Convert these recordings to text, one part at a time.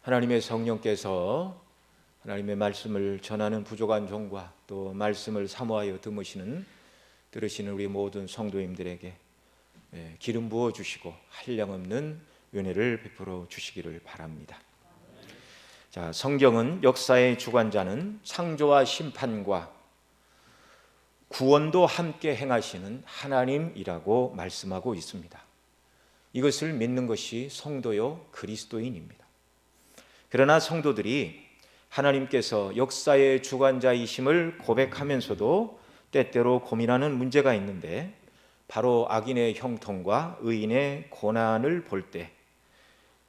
하나님의 성령께서 하나님의 말씀을 전하는 부족한 종과 또 말씀을 사모하여 들으시는 우리 모든 성도님들에게 기름 부어 주시고 한량없는 은혜를 베풀어 주시기를 바랍니다. 자, 성경은 역사의 주관자는 창조와 심판과 구원도 함께 행하시는 하나님이라고 말씀하고 있습니다. 이것을 믿는 것이 성도요 그리스도인입니다. 그러나 성도들이 하나님께서 역사의 주관자이심을 고백하면서도 때때로 고민하는 문제가 있는데, 바로 악인의 형통과 의인의 고난을 볼 때,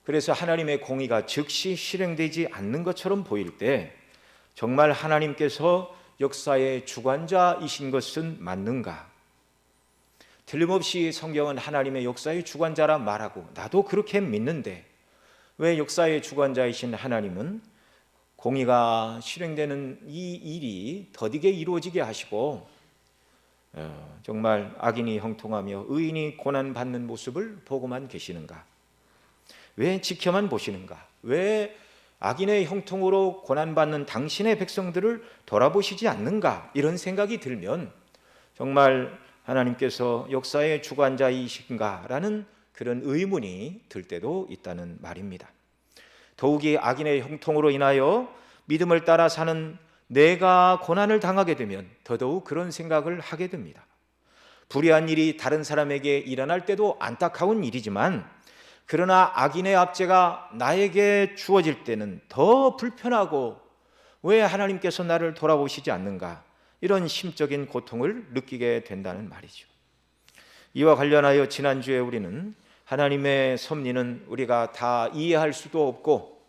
그래서 하나님의 공의가 즉시 실행되지 않는 것처럼 보일 때 정말 하나님께서 역사의 주관자이신 것은 맞는가? 틀림없이 성경은 하나님의 역사의 주관자라 말하고 나도 그렇게 믿는데, 왜 역사의 주관자이신 하나님은 공의가 실행되는 이 일이 더디게 이루어지게 하시고 정말 악인이 형통하며 의인이 고난받는 모습을 보고만 계시는가? 왜 지켜만 보시는가? 왜 악인의 형통으로 고난받는 당신의 백성들을 돌아보시지 않는가? 이런 생각이 들면 정말 하나님께서 역사의 주관자이신가라는 그런 의문이 들 때도 있다는 말입니다. 더욱이 악인의 형통으로 인하여 믿음을 따라 사는 내가 고난을 당하게 되면 더더욱 그런 생각을 하게 됩니다. 불의한 일이 다른 사람에게 일어날 때도 안타까운 일이지만, 그러나 악인의 압제가 나에게 주어질 때는 더 불편하고 왜 하나님께서 나를 돌아보시지 않는가? 이런 심적인 고통을 느끼게 된다는 말이죠. 이와 관련하여 지난주에 우리는 하나님의 섭리는 우리가 다 이해할 수도 없고,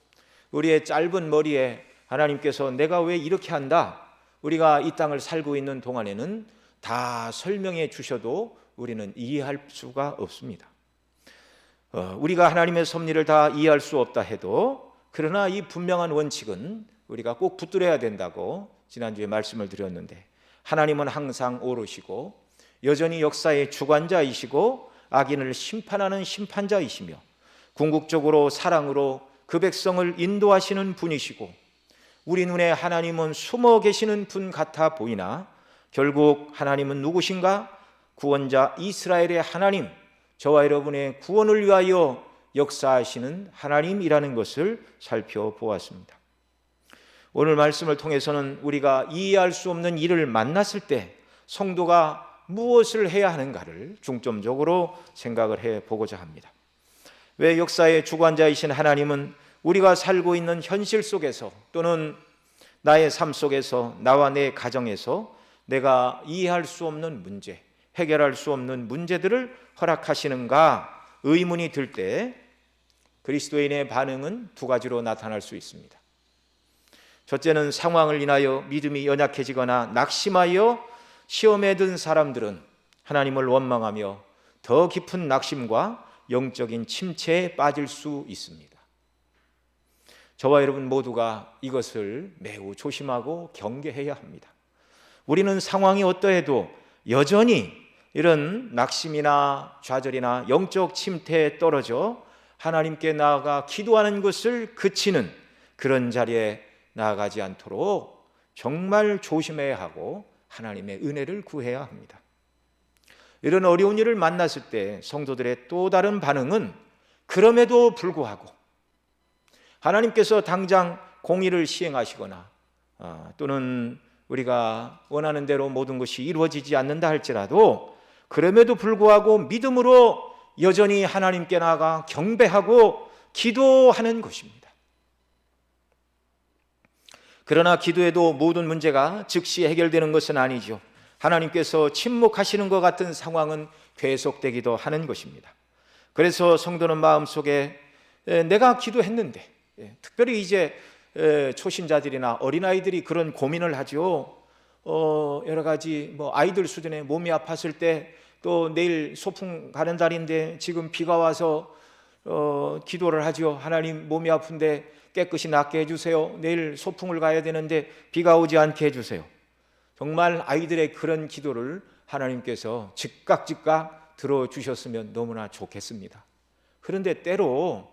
우리의 짧은 머리에 하나님께서 내가 왜 이렇게 한다, 우리가 이 땅을 살고 있는 동안에는 다 설명해 주셔도 우리는 이해할 수가 없습니다. 우리가 하나님의 섭리를 다 이해할 수 없다 해도, 그러나 이 분명한 원칙은 우리가 꼭 붙들어야 된다고 지난주에 말씀을 드렸는데, 하나님은 항상 오르시고 여전히 역사의 주관자이시고 악인을 심판하는 심판자이시며 궁극적으로 사랑으로 그 백성을 인도하시는 분이시고, 우리 눈에 하나님은 숨어 계시는 분 같아 보이나 결국 하나님은 누구신가? 구원자 이스라엘의 하나님, 저와 여러분의 구원을 위하여 역사하시는 하나님이라는 것을 살펴보았습니다. 오늘 말씀을 통해서는 우리가 이해할 수 없는 일을 만났을 때 성도가 무엇을 해야 하는가를 중점적으로 생각을 해보고자 합니다. 왜 역사의 주관자이신 하나님은 우리가 살고 있는 현실 속에서 또는 나의 삶 속에서, 나와 내 가정에서 내가 이해할 수 없는 문제, 해결할 수 없는 문제들을 허락하시는가 의문이 들 때 그리스도인의 반응은 두 가지로 나타날 수 있습니다. 첫째는 상황을 인하여 믿음이 연약해지거나 낙심하여 시험에 든 사람들은 하나님을 원망하며 더 깊은 낙심과 영적인 침체에 빠질 수 있습니다. 저와 여러분 모두가 이것을 매우 조심하고 경계해야 합니다. 우리는 상황이 어떠해도 여전히 이런 낙심이나 좌절이나 영적 침체에 떨어져 하나님께 나아가 기도하는 것을 그치는 그런 자리에 나아가지 않도록 정말 조심해야 하고 하나님의 은혜를 구해야 합니다. 이런 어려운 일을 만났을 때 성도들의 또 다른 반응은 그럼에도 불구하고 하나님께서 당장 공의를 시행하시거나 또는 우리가 원하는 대로 모든 것이 이루어지지 않는다 할지라도 그럼에도 불구하고 믿음으로 여전히 하나님께 나아가 경배하고 기도하는 것입니다. 그러나 기도에도 모든 문제가 즉시 해결되는 것은 아니죠. 하나님께서 침묵하시는 것 같은 상황은 계속되기도 하는 것입니다. 그래서 성도는 마음속에 내가 기도했는데, 특별히 이제 초신자들이나 어린아이들이 그런 고민을 하죠. 여러 가지 아이들 수준의 몸이 아팠을 때, 또 내일 소풍 가는 날인데 지금 비가 와서 기도를 하죠. 하나님, 몸이 아픈데 깨끗이 낫게 해주세요. 내일 소풍을 가야 되는데 비가 오지 않게 해주세요. 정말 아이들의 그런 기도를 하나님께서 즉각 들어주셨으면 너무나 좋겠습니다. 그런데 때로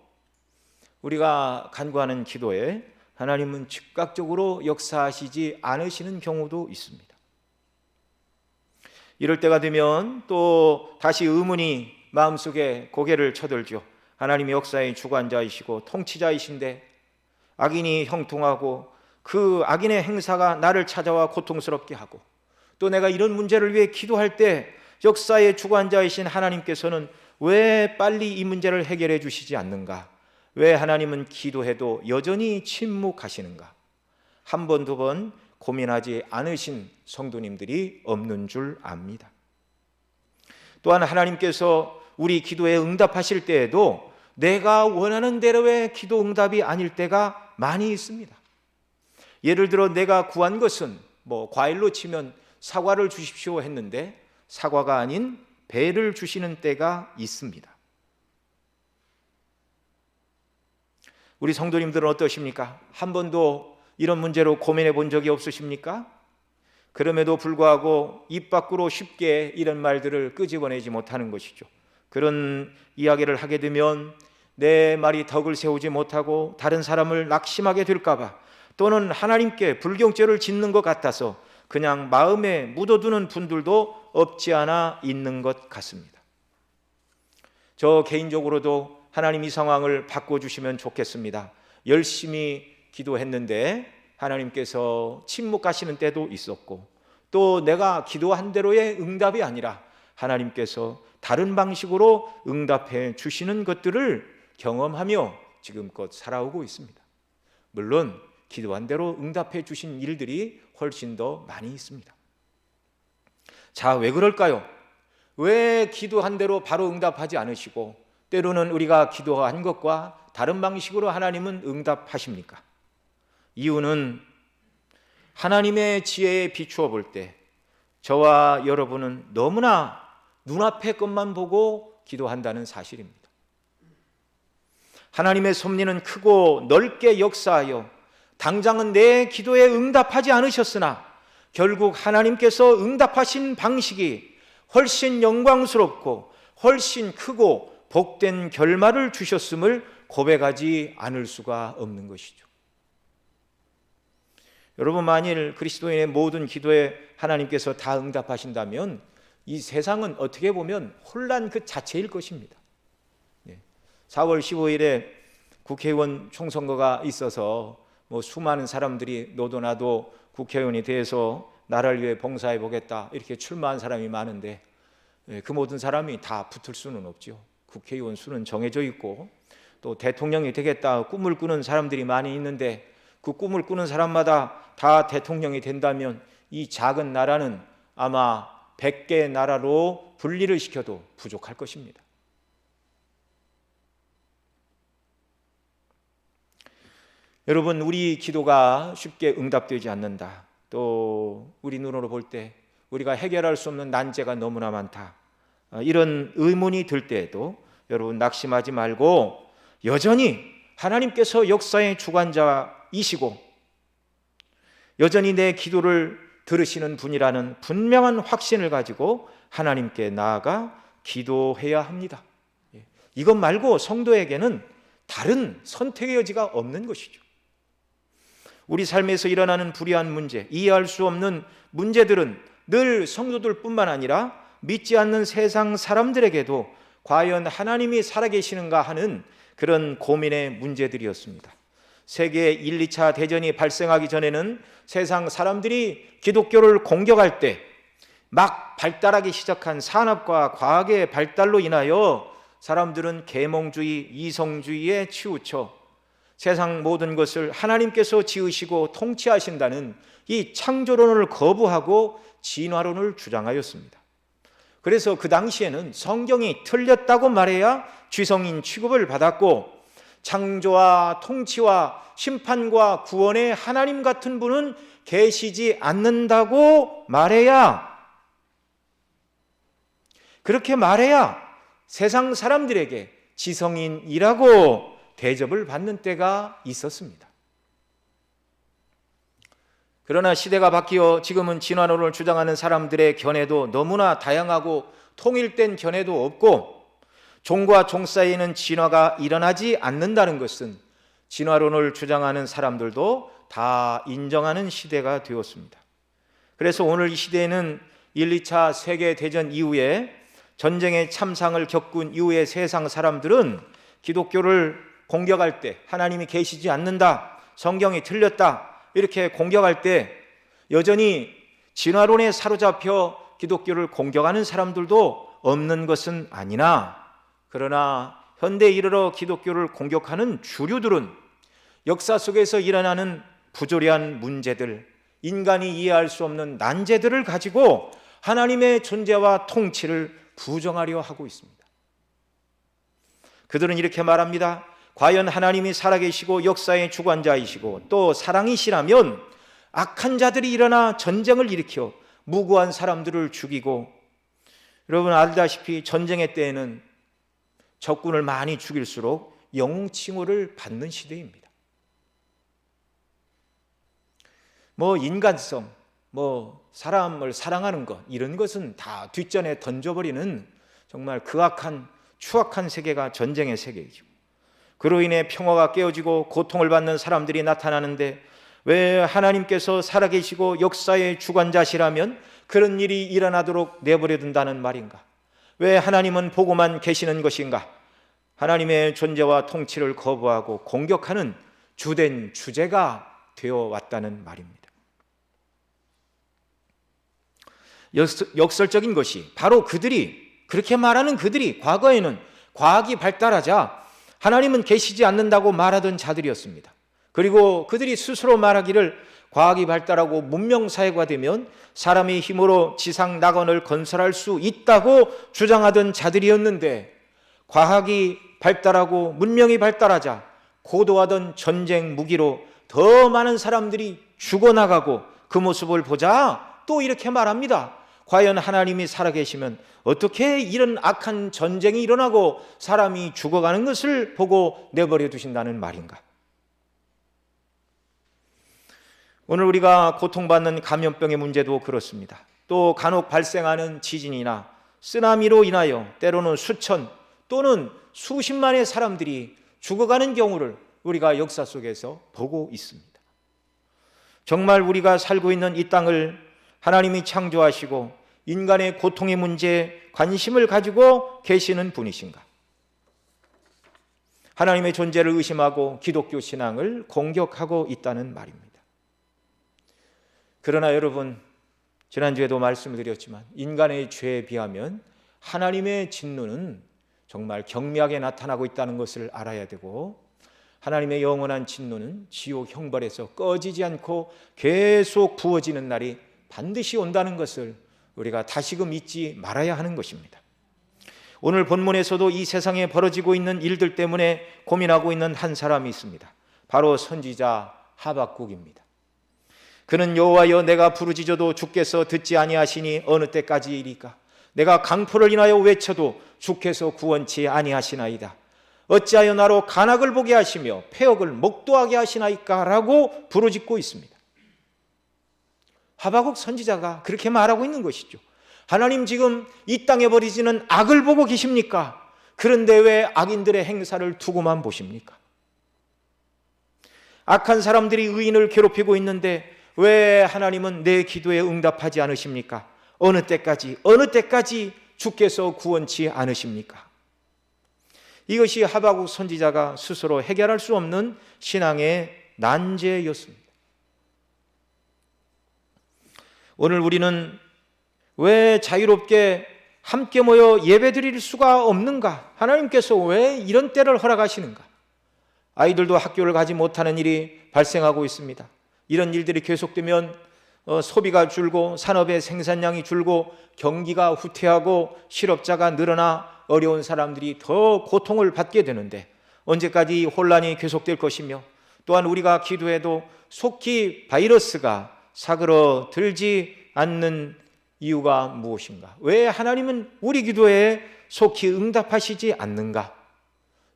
우리가 간구하는 기도에 하나님은 즉각적으로 역사하시지 않으시는 경우도 있습니다. 이럴 때가 되면 또 다시 의문이 마음속에 고개를 쳐들죠. 하나님이 역사의 주관자이시고 통치자이신데 악인이 형통하고 그 악인의 행사가 나를 찾아와 고통스럽게 하고, 또 내가 이런 문제를 위해 기도할 때 역사의 주관자이신 하나님께서는 왜 빨리 이 문제를 해결해 주시지 않는가? 왜 하나님은 기도해도 여전히 침묵하시는가? 한 번, 두 번 고민하지 않으신 성도님들이 없는 줄 압니다. 또한 하나님께서 우리 기도에 응답하실 때에도 내가 원하는 대로의 기도 응답이 아닐 때가 많이 있습니다. 예를 들어 내가 구한 것은 과일로 치면 사과를 주십시오 했는데 사과가 아닌 배를 주시는 때가 있습니다. 우리 성도님들은 어떠십니까? 한 번도 이런 문제로 고민해 본 적이 없으십니까? 그럼에도 불구하고 입 밖으로 쉽게 이런 말들을 끄집어내지 못하는 것이죠. 그런 이야기를 하게 되면 내 말이 덕을 세우지 못하고 다른 사람을 낙심하게 될까 봐, 또는 하나님께 불경죄를 짓는 것 같아서 그냥 마음에 묻어두는 분들도 없지 않아 있는 것 같습니다. 저 개인적으로도 하나님 이 상황을 바꿔주시면 좋겠습니다. 열심히 기도했는데 하나님께서 침묵하시는 때도 있었고, 또 내가 기도한 대로의 응답이 아니라 하나님께서 다른 방식으로 응답해 주시는 것들을 경험하며 지금껏 살아오고 있습니다. 물론 기도한 대로 응답해 주신 일들이 훨씬 더 많이 있습니다. 자, 왜 그럴까요? 왜 기도한 대로 바로 응답하지 않으시고 때로는 우리가 기도한 것과 다른 방식으로 하나님은 응답하십니까? 이유는 하나님의 지혜에 비추어 볼 때 저와 여러분은 너무나 눈앞의 것만 보고 기도한다는 사실입니다. 하나님의 섭리는 크고 넓게 역사하여 당장은 내 기도에 응답하지 않으셨으나 결국 하나님께서 응답하신 방식이 훨씬 영광스럽고 훨씬 크고 복된 결말을 주셨음을 고백하지 않을 수가 없는 것이죠. 여러분, 만일 그리스도인의 모든 기도에 하나님께서 다 응답하신다면 이 세상은 어떻게 보면 혼란 그 자체일 것입니다. 4월 15일에 국회의원 총선거가 있어서 수많은 사람들이 너도 나도 국회의원이 돼서 나라를 위해 봉사해 보겠다 이렇게 출마한 사람이 많은데 그 모든 사람이 다 붙을 수는 없죠. 국회의원 수는 정해져 있고 또 대통령이 되겠다 꿈을 꾸는 사람들이 많이 있는데 그 꿈을 꾸는 사람마다 다 대통령이 된다면 이 작은 나라는 아마 100개 나라로 분리를 시켜도 부족할 것입니다. 여러분, 우리 기도가 쉽게 응답되지 않는다. 또 우리 눈으로 볼 때 우리가 해결할 수 없는 난제가 너무나 많다. 이런 의문이 들 때에도 여러분 낙심하지 말고 여전히 하나님께서 역사의 주관자이시고 여전히 내 기도를 들으시는 분이라는 분명한 확신을 가지고 하나님께 나아가 기도해야 합니다. 이것 말고 성도에게는 다른 선택의 여지가 없는 것이죠. 우리 삶에서 일어나는 불의한 문제, 이해할 수 없는 문제들은 늘 성도들뿐만 아니라 믿지 않는 세상 사람들에게도 과연 하나님이 살아계시는가 하는 그런 고민의 문제들이었습니다. 세계 1, 2차 대전이 발생하기 전에는 세상 사람들이 기독교를 공격할 때 막 발달하기 시작한 산업과 과학의 발달로 인하여 사람들은 계몽주의, 이성주의에 치우쳐 세상 모든 것을 하나님께서 지으시고 통치하신다는 이 창조론을 거부하고 진화론을 주장하였습니다. 그래서 그 당시에는 성경이 틀렸다고 말해야 쥐성인 취급을 받았고 창조와 통치와 심판과 구원의 하나님 같은 분은 계시지 않는다고 말해야, 그렇게 말해야 세상 사람들에게 지성인이라고 대접을 받는 때가 있었습니다. 그러나 시대가 바뀌어 지금은 진화론을 주장하는 사람들의 견해도 너무나 다양하고 통일된 견해도 없고 종과 종 사이에는 진화가 일어나지 않는다는 것은 진화론을 주장하는 사람들도 다 인정하는 시대가 되었습니다. 그래서 오늘 이 시대에는 1, 2차 세계대전 이후에 전쟁의 참상을 겪은 이후의 세상 사람들은 기독교를 공격할 때 하나님이 계시지 않는다, 성경이 틀렸다 이렇게 공격할 때 여전히 진화론에 사로잡혀 기독교를 공격하는 사람들도 없는 것은 아니나, 그러나 현대에 이르러 기독교를 공격하는 주류들은 역사 속에서 일어나는 부조리한 문제들, 인간이 이해할 수 없는 난제들을 가지고 하나님의 존재와 통치를 부정하려 하고 있습니다. 그들은 이렇게 말합니다. 과연 하나님이 살아계시고 역사의 주관자이시고 또 사랑이시라면 악한 자들이 일어나 전쟁을 일으켜 무고한 사람들을 죽이고, 여러분 알다시피 전쟁의 때에는 적군을 많이 죽일수록 영웅칭호를 받는 시대입니다. 인간성, 사람을 사랑하는 것, 이런 것은 다 뒷전에 던져버리는 정말 극악한 추악한 세계가 전쟁의 세계이죠. 그로 인해 평화가 깨어지고 고통을 받는 사람들이 나타나는데, 왜 하나님께서 살아계시고 역사의 주관자시라면 그런 일이 일어나도록 내버려 둔다는 말인가? 왜 하나님은 보고만 계시는 것인가? 하나님의 존재와 통치를 거부하고 공격하는 주된 주제가 되어 왔다는 말입니다. 역설적인 것이 바로 그렇게 말하는 그들이 과거에는 과학이 발달하자 하나님은 계시지 않는다고 말하던 자들이었습니다. 그리고 그들이 스스로 말하기를 과학이 발달하고 문명사회가 되면 사람의 힘으로 지상 낙원을 건설할 수 있다고 주장하던 자들이었는데, 과학이 발달하고 문명이 발달하자 고도화된 전쟁 무기로 더 많은 사람들이 죽어나가고 그 모습을 보자 또 이렇게 말합니다. 과연 하나님이 살아계시면 어떻게 이런 악한 전쟁이 일어나고 사람이 죽어가는 것을 보고 내버려 두신다는 말인가? 오늘 우리가 고통받는 감염병의 문제도 그렇습니다. 또 간혹 발생하는 지진이나 쓰나미로 인하여 때로는 수천 또는 수십만의 사람들이 죽어가는 경우를 우리가 역사 속에서 보고 있습니다. 정말 우리가 살고 있는 이 땅을 하나님이 창조하시고 인간의 고통의 문제에 관심을 가지고 계시는 분이신가? 하나님의 존재를 의심하고 기독교 신앙을 공격하고 있다는 말입니다. 그러나 여러분, 지난주에도 말씀을 드렸지만 인간의 죄에 비하면 하나님의 진노는 정말 경미하게 나타나고 있다는 것을 알아야 되고, 하나님의 영원한 진노는 지옥 형벌에서 꺼지지 않고 계속 부어지는 날이 반드시 온다는 것을 우리가 다시금 잊지 말아야 하는 것입니다. 오늘 본문에서도 이 세상에 벌어지고 있는 일들 때문에 고민하고 있는 한 사람이 있습니다. 바로 선지자 하박국입니다. 그는 여호와여, 내가 부르짖어도 주께서 듣지 아니하시니 어느 때까지이리까? 내가 강포를 인하여 외쳐도 주께서 구원치 아니하시나이다. 어찌하여 나로 간악을 보게 하시며 폐역을 목도하게 하시나이까? 라고 부르짖고 있습니다. 하박국 선지자가 그렇게 말하고 있는 것이죠. 하나님 지금 이 땅에 벌어지는 악을 보고 계십니까? 그런데 왜 악인들의 행사를 두고만 보십니까? 악한 사람들이 의인을 괴롭히고 있는데 왜 하나님은 내 기도에 응답하지 않으십니까? 어느 때까지 주께서 구원치 않으십니까? 이것이 하박국 선지자가 스스로 해결할 수 없는 신앙의 난제였습니다. 오늘 우리는 왜 자유롭게 함께 모여 예배드릴 수가 없는가? 하나님께서 왜 이런 때를 허락하시는가? 아이들도 학교를 가지 못하는 일이 발생하고 있습니다. 이런 일들이 계속되면 소비가 줄고 산업의 생산량이 줄고 경기가 후퇴하고 실업자가 늘어나 어려운 사람들이 더 고통을 받게 되는데, 언제까지 혼란이 계속될 것이며, 또한 우리가 기도해도 속히 바이러스가 사그러들지 않는 이유가 무엇인가? 왜 하나님은 우리 기도에 속히 응답하시지 않는가?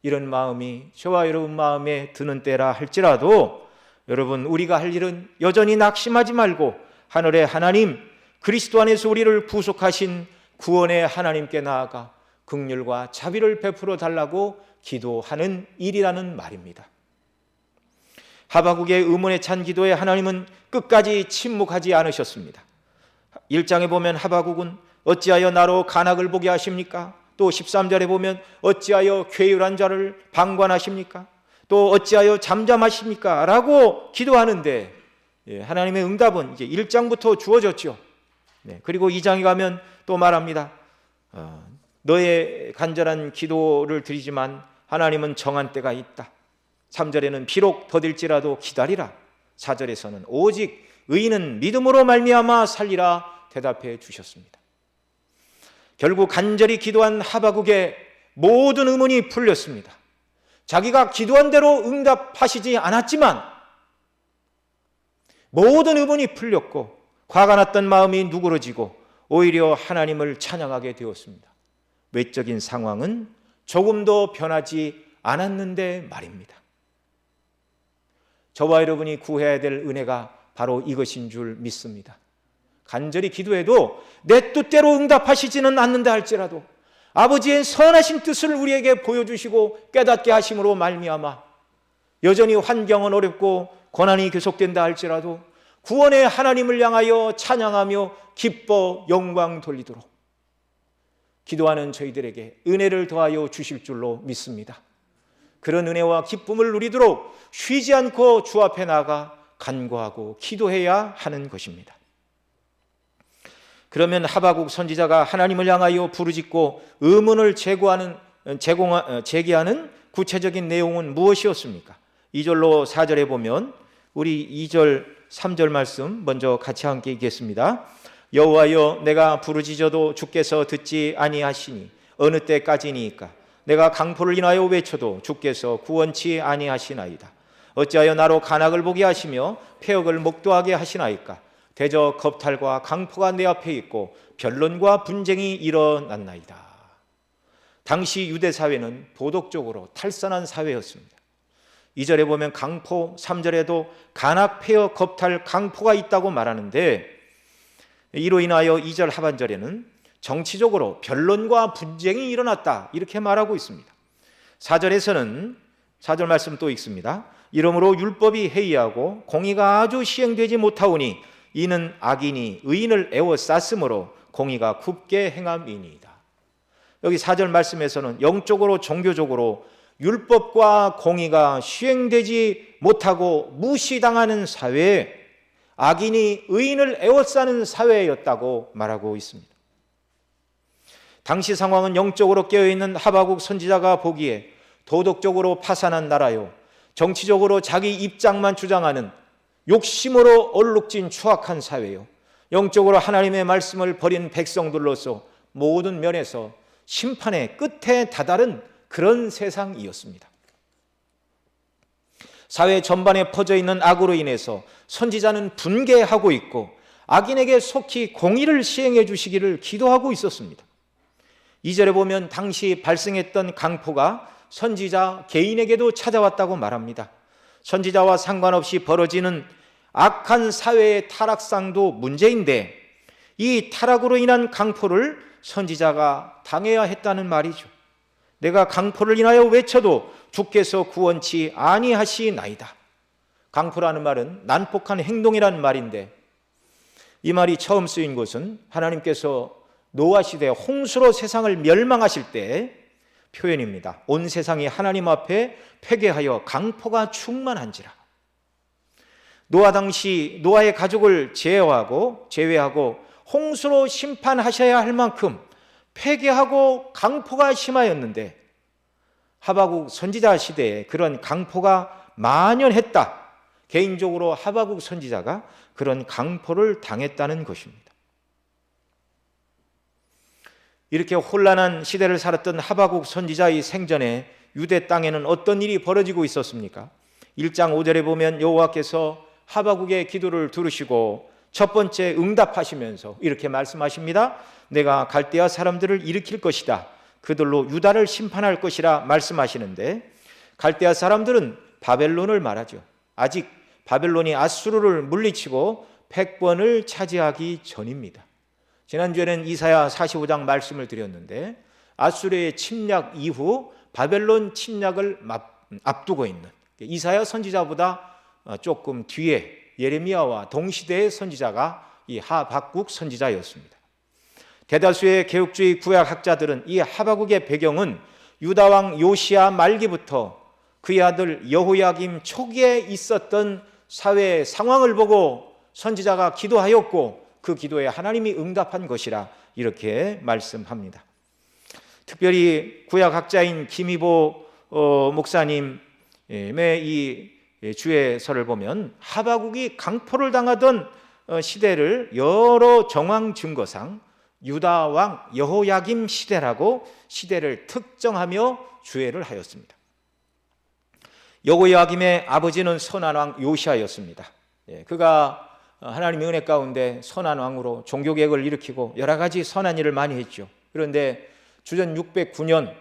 이런 마음이 저와 여러분 마음에 드는 때라 할지라도, 여러분, 우리가 할 일은 여전히 낙심하지 말고 하늘의 하나님, 그리스도 안에서 우리를 구속하신 구원의 하나님께 나아가 긍휼과 자비를 베풀어 달라고 기도하는 일이라는 말입니다. 하바국의 의문에 찬 기도에 하나님은 끝까지 침묵하지 않으셨습니다. 1장에 보면 하바국은 어찌하여 나로 간악을 보게 하십니까? 또 13절에 보면 어찌하여 괴율한 자를 방관하십니까? 또 어찌하여 잠잠하십니까? 라고 기도하는데 하나님의 응답은 이제 1장부터 주어졌죠. 그리고 2장에 가면 또 말합니다. 너의 간절한 기도를 드리지만 하나님은 정한 때가 있다. 3절에는 비록 더딜지라도 기다리라. 4절에서는 오직 의인은 믿음으로 말미암아 살리라 대답해 주셨습니다. 결국 간절히 기도한 하바국의 모든 의문이 풀렸습니다. 자기가 기도한 대로 응답하시지 않았지만 모든 의문이 풀렸고 화가 났던 마음이 누그러지고 오히려 하나님을 찬양하게 되었습니다. 외적인 상황은 조금도 변하지 않았는데 말입니다. 저와 여러분이 구해야 될 은혜가 바로 이것인 줄 믿습니다. 간절히 기도해도 내 뜻대로 응답하시지는 않는다 할지라도 아버지의 선하신 뜻을 우리에게 보여주시고 깨닫게 하심으로 말미암아 여전히 환경은 어렵고 고난이 계속된다 할지라도 구원의 하나님을 향하여 찬양하며 기뻐 영광 돌리도록 기도하는 저희들에게 은혜를 더하여 주실 줄로 믿습니다. 그런 은혜와 기쁨을 누리도록 쉬지 않고 주 앞에 나아가 간구하고 기도해야 하는 것입니다. 그러면 하바국 선지자가 하나님을 향하여 부르짖고 의문을 제기하는 구체적인 내용은 무엇이었습니까? 2절로 4절에 보면 우리 2절 3절 말씀 먼저 같이 함께 읽겠습니다. 여호와여 내가 부르짖어도 주께서 듣지 아니하시니 어느 때까지니까 내가 강포를 인하여 외쳐도 주께서 구원치 아니하시나이다. 어찌하여 나로 간악을 보게 하시며 폐역을 목도하게 하시나이까. 대저 겁탈과 강포가 내 앞에 있고 변론과 분쟁이 일어났나이다. 당시 유대 사회는 도덕적으로 탈선한 사회였습니다. 2절에 보면 강포, 3절에도 간악, 폐역, 겁탈, 강포가 있다고 말하는데 이로 인하여 2절 하반절에는 정치적으로 변론과 분쟁이 일어났다 이렇게 말하고 있습니다. 4절에서는 4절 말씀 또 읽습니다. 이러므로 율법이 해이하고 공의가 아주 시행되지 못하오니 이는 악인이 의인을 애워쌌으므로 공의가 굽게 행함이니이다. 여기 4절 말씀에서는 영적으로 종교적으로 율법과 공의가 시행되지 못하고 무시당하는 사회에 악인이 의인을 애워싸는 사회였다고 말하고 있습니다. 당시 상황은 영적으로 깨어있는 하바국 선지자가 보기에 도덕적으로 파산한 나라요, 정치적으로 자기 입장만 주장하는 욕심으로 얼룩진 추악한 사회요, 영적으로 하나님의 말씀을 버린 백성들로서 모든 면에서 심판의 끝에 다다른 그런 세상이었습니다. 사회 전반에 퍼져 있는 악으로 인해서 선지자는 분개하고 있고 악인에게 속히 공의를 시행해 주시기를 기도하고 있었습니다. 2절에 보면 당시 발생했던 강포가 선지자 개인에게도 찾아왔다고 말합니다. 선지자와 상관없이 벌어지는 악한 사회의 타락상도 문제인데 이 타락으로 인한 강포를 선지자가 당해야 했다는 말이죠. 내가 강포를 인하여 외쳐도 주께서 구원치 아니하시나이다. 강포라는 말은 난폭한 행동이라는 말인데 이 말이 처음 쓰인 것은 하나님께서 노아 시대 홍수로 세상을 멸망하실 때 표현입니다. 온 세상이 하나님 앞에 회개하여 강포가 충만한지라. 노아 당시 노아의 가족을 제외하고 홍수로 심판하셔야 할 만큼 회개하고 강포가 심하였는데 하바국 선지자 시대에 그런 강포가 만연했다. 개인적으로 하바국 선지자가 그런 강포를 당했다는 것입니다. 이렇게 혼란한 시대를 살았던 하바국 선지자의 생전에 유대 땅에는 어떤 일이 벌어지고 있었습니까? 1장 5절에 보면 여호와께서 하바국의 기도를 들으시고 첫 번째 응답하시면서 이렇게 말씀하십니다. 내가 갈대아 사람들을 일으킬 것이다. 그들로 유다를 심판할 것이라 말씀하시는데 갈대아 사람들은 바벨론을 말하죠. 아직 바벨론이 아수르를 물리치고 백번을 차지하기 전입니다. 지난주에는 이사야 45장 말씀을 드렸는데 아수르의 침략 이후 바벨론 침략을 앞두고 있는 이사야 선지자보다 조금 뒤에 예레미야와 동시대의 선지자가 이 하박국 선지자였습니다. 대다수의 개혁주의 구약학자들은 이 하박국의 배경은 유다왕 요시야 말기부터 그의 아들 여호야김 초기에 있었던 사회 상황을 보고 선지자가 기도하였고 그 기도에 하나님이 응답한 것이라 이렇게 말씀합니다. 특별히 구약학자인 김희보 목사님의 이 주애서를 보면 하박국이 강포를 당하던 시대를 여러 정황 증거상 유다 왕 여호야김 시대라고 시대를 특정하며 주애를 하였습니다. 여호야김의 아버지는 선한 왕 요시아였습니다. 그가 하나님의 은혜 가운데 선한 왕으로 종교개혁을 일으키고 여러 가지 선한 일을 많이 했죠. 그런데 주전 609년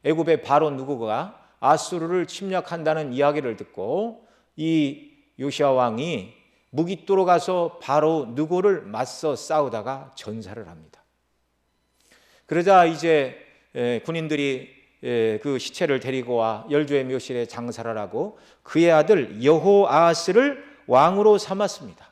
애굽의 바로 누구가 아수르를 침략한다는 이야기를 듣고 이 요시아 왕이 무깃도로 가서 바로 누구를 맞서 싸우다가 전사를 합니다. 그러자 이제 군인들이 그 시체를 데리고 와 열조의 묘실에 장사를 하고 그의 아들 여호아스를 왕으로 삼았습니다.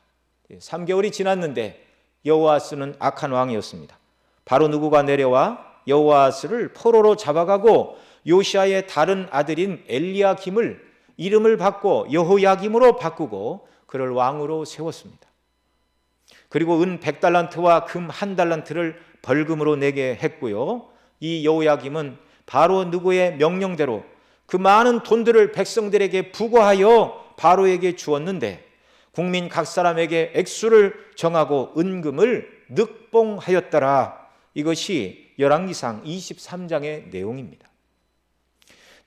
3개월이 지났는데 여호아스는 악한 왕이었습니다. 바로 누구가 내려와 여호아스를 포로로 잡아가고 요시아의 다른 아들인 엘리야김을 이름을 바꿔 여호야김으로 바꾸고 그를 왕으로 세웠습니다. 그리고 은 100달란트와 금 1달란트를 벌금으로 내게 했고요. 이 여호야김은 바로 누구의 명령대로 그 많은 돈들을 백성들에게 부과하여 바로에게 주었는데 국민 각 사람에게 액수를 정하고 은금을 늑봉하였더라. 이것이 열왕기상 23장의 내용입니다.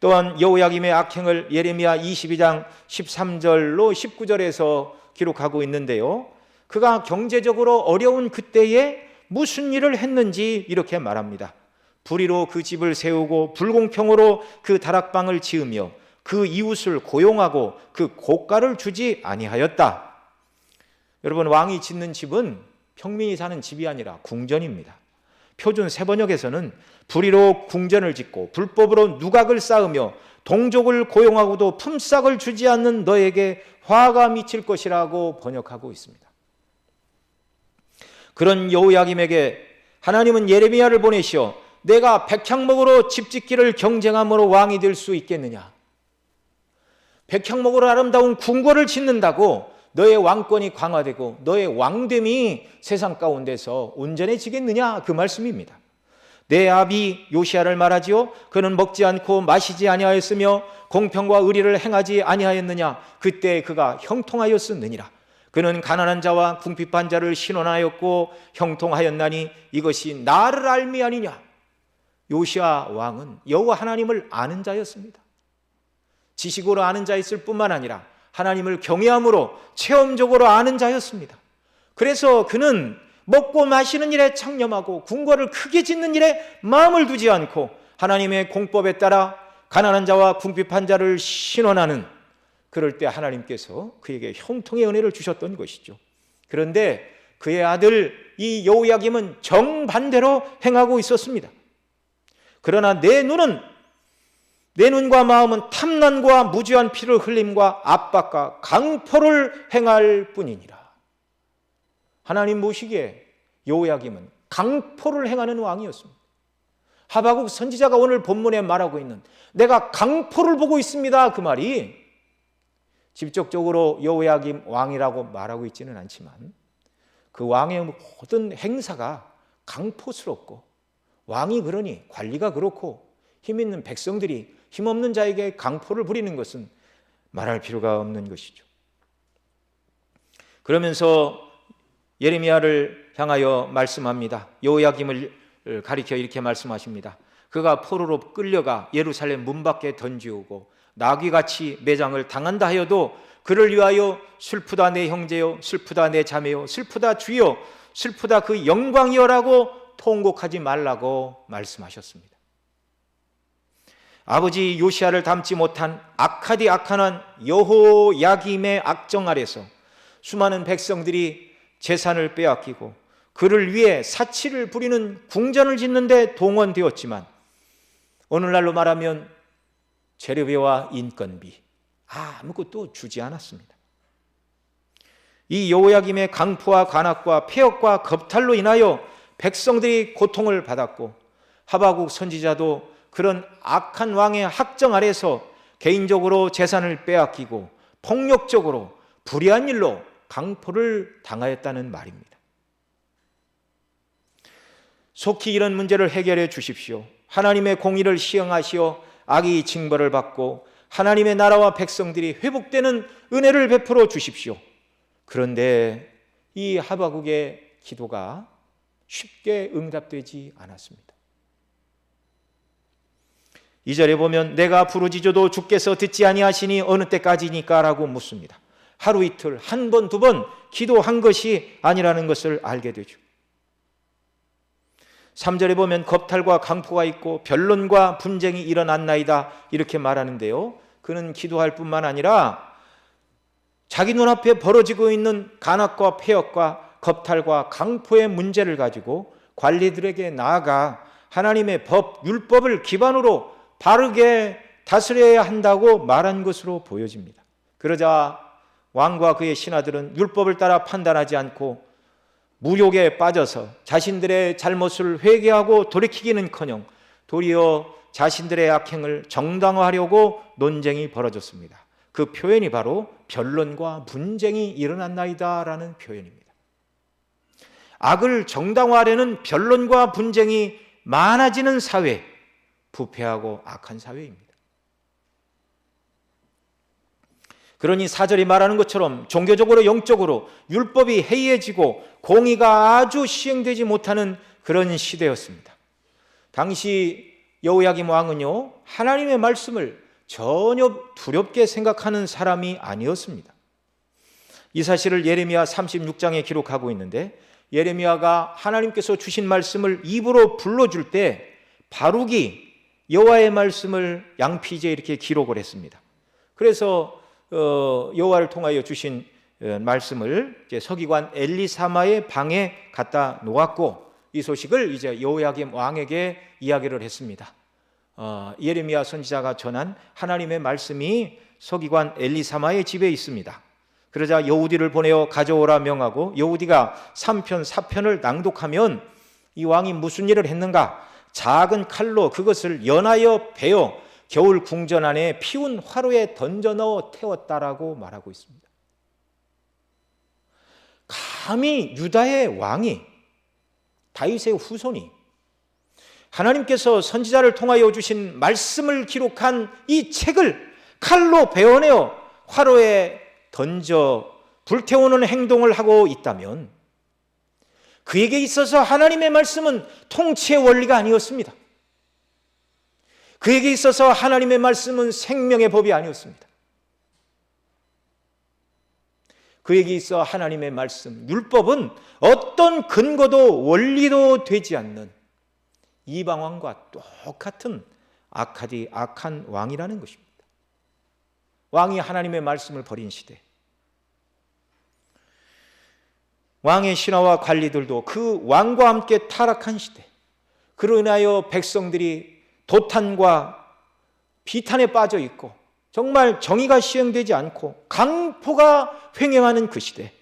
또한 여호야김의 악행을 예레미야 22장 13절로 19절에서 기록하고 있는데요. 그가 경제적으로 어려운 그때에 무슨 일을 했는지 이렇게 말합니다. 불의로 그 집을 세우고 불공평으로 그 다락방을 지으며 그 이웃을 고용하고 그 고가를 주지 아니하였다. 여러분, 왕이 짓는 집은 평민이 사는 집이 아니라 궁전입니다. 표준 세번역에서는 불의로 궁전을 짓고 불법으로 누각을 쌓으며 동족을 고용하고도 품삯을 주지 않는 너에게 화가 미칠 것이라고 번역하고 있습니다. 그런 여호야김에게 하나님은 예레미야를 보내시어 내가 백향목으로 집 짓기를 경쟁함으로 왕이 될 수 있겠느냐? 백향목으로 아름다운 궁궐을 짓는다고 너의 왕권이 강화되고 너의 왕됨이 세상 가운데서 온전해지겠느냐? 그 말씀입니다. 내 아비 요시아를 말하지요. 그는 먹지 않고 마시지 아니하였으며 공평과 의리를 행하지 아니하였느냐? 그때 그가 형통하였느니라. 그는 가난한 자와 궁핍한 자를 신원하였고 형통하였나니 이것이 나를 알미 아니냐? 요시아 왕은 여호와 하나님을 아는 자였습니다. 지식으로 아는 자였을 뿐만 아니라 하나님을 경외함으로 체험적으로 아는 자였습니다. 그래서 그는 먹고 마시는 일에 창념하고 궁궐을 크게 짓는 일에 마음을 두지 않고 하나님의 공법에 따라 가난한 자와 궁핍한 자를 신원하는, 그럴 때 하나님께서 그에게 형통의 은혜를 주셨던 것이죠. 그런데 그의 아들 이 여호야김은 정반대로 행하고 있었습니다. 그러나 내 눈과 마음은 탐난과 무죄한 피를 흘림과 압박과 강포를 행할 뿐이니라. 하나님 보시기에 여호야김은 강포를 행하는 왕이었습니다. 하박국 선지자가 오늘 본문에 말하고 있는 내가 강포를 보고 있습니다, 그 말이 직접적으로 여호야김 왕이라고 말하고 있지는 않지만 그 왕의 모든 행사가 강포스럽고, 왕이 그러니 관리가 그렇고 힘 있는 백성들이 힘없는 자에게 강포를 부리는 것은 말할 필요가 없는 것이죠. 그러면서 예레미야를 향하여 말씀합니다. 여호야김을 가리켜 이렇게 말씀하십니다. 그가 포로로 끌려가 예루살렘 문 밖에 던지오고 나귀같이 매장을 당한다 하여도 그를 위하여 슬프다 내 형제요, 슬프다 내 자매요, 슬프다 주여, 슬프다 그 영광이여라고 통곡하지 말라고 말씀하셨습니다. 아버지 요시아를 닮지 못한 악한 여호야김의 악정 아래서 수많은 백성들이 재산을 빼앗기고 그를 위해 사치를 부리는 궁전을 짓는데 동원되었지만 오늘날로 말하면 재료비와 인건비 아무것도 주지 않았습니다. 이 여호야김의 강포와 간악과 폐역과 겁탈로 인하여 백성들이 고통을 받았고, 하박국 선지자도 그런 악한 왕의 학정 아래서 개인적으로 재산을 빼앗기고 폭력적으로 불의한 일로 강포를 당하였다는 말입니다. 속히 이런 문제를 해결해 주십시오. 하나님의 공의를 시행하시어 악이 징벌을 받고 하나님의 나라와 백성들이 회복되는 은혜를 베풀어 주십시오. 그런데 이 하박국의 기도가 쉽게 응답되지 않았습니다. 2절에 보면 내가 부르짖어도 주께서 듣지 아니하시니 어느 때까지니까 라고 묻습니다. 하루 이틀, 한 번, 두 번 기도한 것이 아니라는 것을 알게 되죠. 3절에 보면 겁탈과 강포가 있고 변론과 분쟁이 일어났나이다 이렇게 말하는데요, 그는 기도할 뿐만 아니라 자기 눈앞에 벌어지고 있는 간악과 폐역과 겁탈과 강포의 문제를 가지고 관리들에게 나아가 하나님의 법, 율법을 기반으로 바르게 다스려야 한다고 말한 것으로 보여집니다. 그러자 왕과 그의 신하들은 율법을 따라 판단하지 않고 무욕에 빠져서 자신들의 잘못을 회개하고 돌이키기는커녕 도리어 자신들의 악행을 정당화하려고 논쟁이 벌어졌습니다. 그 표현이 바로 변론과 분쟁이 일어났나이다 라는 표현입니다. 악을 정당화하려는 변론과 분쟁이 많아지는 사회, 부패하고 악한 사회입니다. 그러니 4절이 말하는 것처럼 종교적으로 영적으로 율법이 해이해지고 공의가 아주 시행되지 못하는 그런 시대였습니다. 당시 여호야김 왕은요, 하나님의 말씀을 전혀 두렵게 생각하는 사람이 아니었습니다. 이 사실을 예레미야 36장에 기록하고 있는데, 예레미야가 하나님께서 주신 말씀을 입으로 불러줄 때 바룩이 여호와의 말씀을 양피지에 이렇게 기록을 했습니다. 그래서 여호와를 통하여 주신 말씀을 이제 서기관 엘리사마의 방에 갖다 놓았고, 이 소식을 이제 여호야김 왕에게 이야기를 했습니다. 예레미야 선지자가 전한 하나님의 말씀이 서기관 엘리사마의 집에 있습니다. 그러자 여우디를 보내어 가져오라 명하고, 여우디가 3편 4편을 낭독하면 이 왕이 무슨 일을 했는가? 작은 칼로 그것을 연하여 베어 겨울 궁전 안에 피운 화로에 던져 넣어 태웠다라고 말하고 있습니다. 감히 유다의 왕이, 다윗의 후손이 하나님께서 선지자를 통하여 주신 말씀을 기록한 이 책을 칼로 베어내어 화로에 던져 불태우는 행동을 하고 있다면, 그에게 있어서 하나님의 말씀은 통치의 원리가 아니었습니다. 그에게 있어서 하나님의 말씀은 생명의 법이 아니었습니다. 그에게 있어 하나님의 말씀, 율법은 어떤 근거도 원리도 되지 않는 이방왕과 똑같은 악한 왕이라는 것입니다. 왕이 하나님의 말씀을 버린 시대, 왕의 신하와 관리들도 그 왕과 함께 타락한 시대, 그로 인하여 백성들이 도탄과 비탄에 빠져 있고 정말 정의가 시행되지 않고 강포가 횡행하는 그 시대,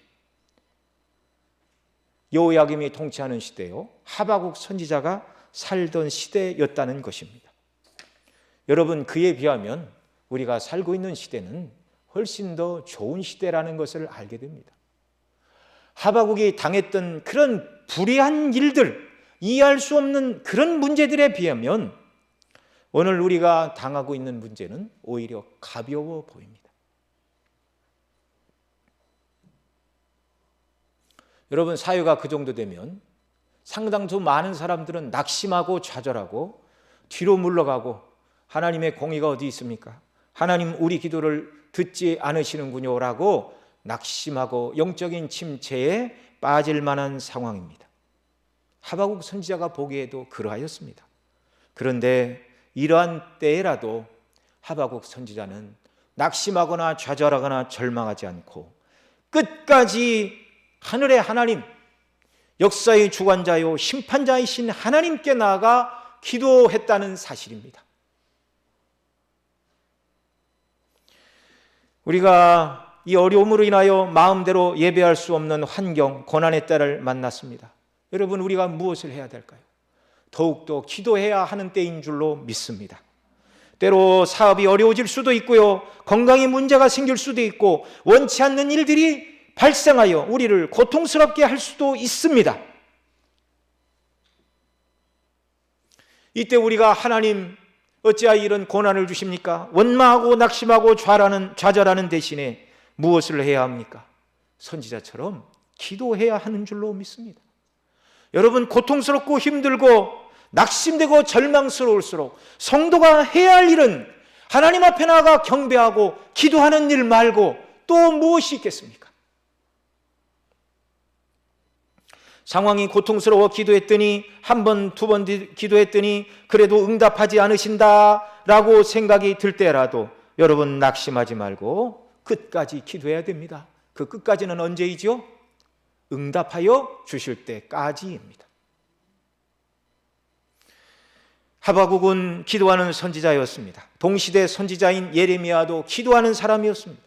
여호야김이 통치하는 시대요, 하박국 선지자가 살던 시대였다는 것입니다. 여러분, 그에 비하면 우리가 살고 있는 시대는 훨씬 더 좋은 시대라는 것을 알게 됩니다. 하박국이 당했던 그런 불의한 일들, 이해할 수 없는 그런 문제들에 비하면 오늘 우리가 당하고 있는 문제는 오히려 가벼워 보입니다. 여러분, 사회가 그 정도 되면 상당수 많은 사람들은 낙심하고 좌절하고 뒤로 물러가고, 하나님의 공의가 어디 있습니까? 하나님 우리 기도를 듣지 않으시는군요 라고 낙심하고 영적인 침체에 빠질 만한 상황입니다. 하박국 선지자가 보기에도 그러하였습니다. 그런데 이러한 때에라도 하박국 선지자는 낙심하거나 좌절하거나 절망하지 않고 끝까지 하늘의 하나님, 역사의 주관자요 심판자이신 하나님께 나아가 기도했다는 사실입니다. 우리가 이 어려움으로 인하여 마음대로 예배할 수 없는 환경, 고난의 때를 만났습니다. 여러분, 우리가 무엇을 해야 될까요? 더욱더 기도해야 하는 때인 줄로 믿습니다. 때로 사업이 어려워질 수도 있고요, 건강에 문제가 생길 수도 있고, 원치 않는 일들이 발생하여 우리를 고통스럽게 할 수도 있습니다. 이때 우리가 하나님 어찌하여 이런 고난을 주십니까? 원망하고 낙심하고 좌절하는 대신에 무엇을 해야 합니까? 선지자처럼 기도해야 하는 줄로 믿습니다. 여러분, 고통스럽고 힘들고 낙심되고 절망스러울수록 성도가 해야 할 일은 하나님 앞에 나아가 경배하고 기도하는 일 말고 또 무엇이 있겠습니까? 상황이 고통스러워 기도했더니 한 번, 두 번 기도했더니 그래도 응답하지 않으신다라고 생각이 들 때라도 여러분, 낙심하지 말고 끝까지 기도해야 됩니다. 그 끝까지는 언제이죠? 응답하여 주실 때까지입니다. 하바국은 기도하는 선지자였습니다. 동시대 선지자인 예레미야도 기도하는 사람이었습니다.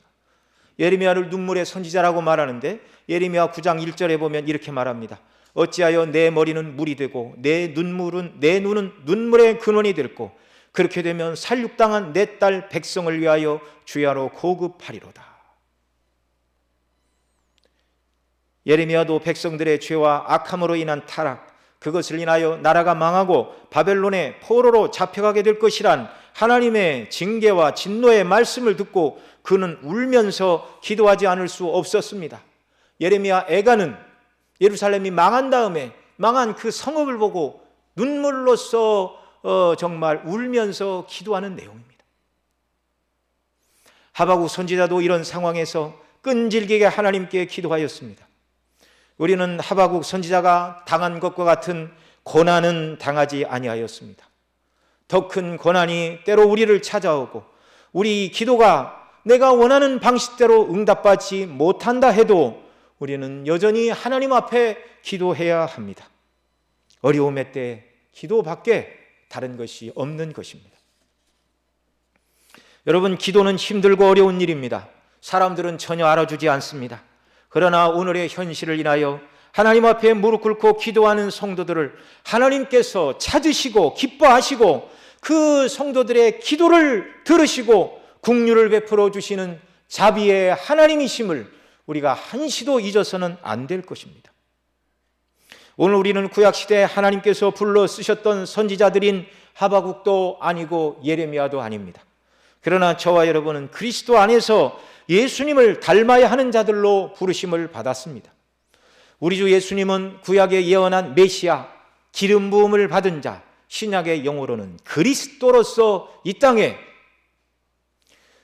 예레미야를 눈물의 선지자라고 말하는데 예레미야 9장 1절에 보면 이렇게 말합니다. 어찌하여 내 머리는 물이 되고 내 눈은 눈물의 근원이 될고 그렇게 되면 살육당한 내 딸 백성을 위하여 주야로 고급하리로다. 예레미야도 백성들의 죄와 악함으로 인한 타락, 그것을 인하여 나라가 망하고 바벨론의 포로로 잡혀가게 될 것이란 하나님의 징계와 진노의 말씀을 듣고 그는 울면서 기도하지 않을 수 없었습니다. 예레미야 애가는 예루살렘이 망한 다음에 망한 그 성읍을 보고 눈물로써 정말 울면서 기도하는 내용입니다. 하바국 선지자도 이런 상황에서 끈질기게 하나님께 기도하였습니다. 우리는 하바국 선지자가 당한 것과 같은 고난은 당하지 아니하였습니다. 더 큰 고난이 때로 우리를 찾아오고 우리 기도가 내가 원하는 방식대로 응답받지 못한다 해도 우리는 여전히 하나님 앞에 기도해야 합니다. 어려움의 때 기도밖에 다른 것이 없는 것입니다. 여러분, 기도는 힘들고 어려운 일입니다. 사람들은 전혀 알아주지 않습니다. 그러나 오늘의 현실을 인하여 하나님 앞에 무릎 꿇고 기도하는 성도들을 하나님께서 찾으시고 기뻐하시고 그 성도들의 기도를 들으시고 긍휼을 베풀어 주시는 자비의 하나님이심을 우리가 한시도 잊어서는 안 될 것입니다. 오늘 우리는 구약시대에 하나님께서 불러 쓰셨던 선지자들인 하바국도 아니고 예레미야도 아닙니다. 그러나 저와 여러분은 그리스도 안에서 예수님을 닮아야 하는 자들로 부르심을 받았습니다. 우리 주 예수님은 구약에 예언한 메시아, 기름 부음을 받은 자, 신약의 용어로는 그리스도로서 이 땅에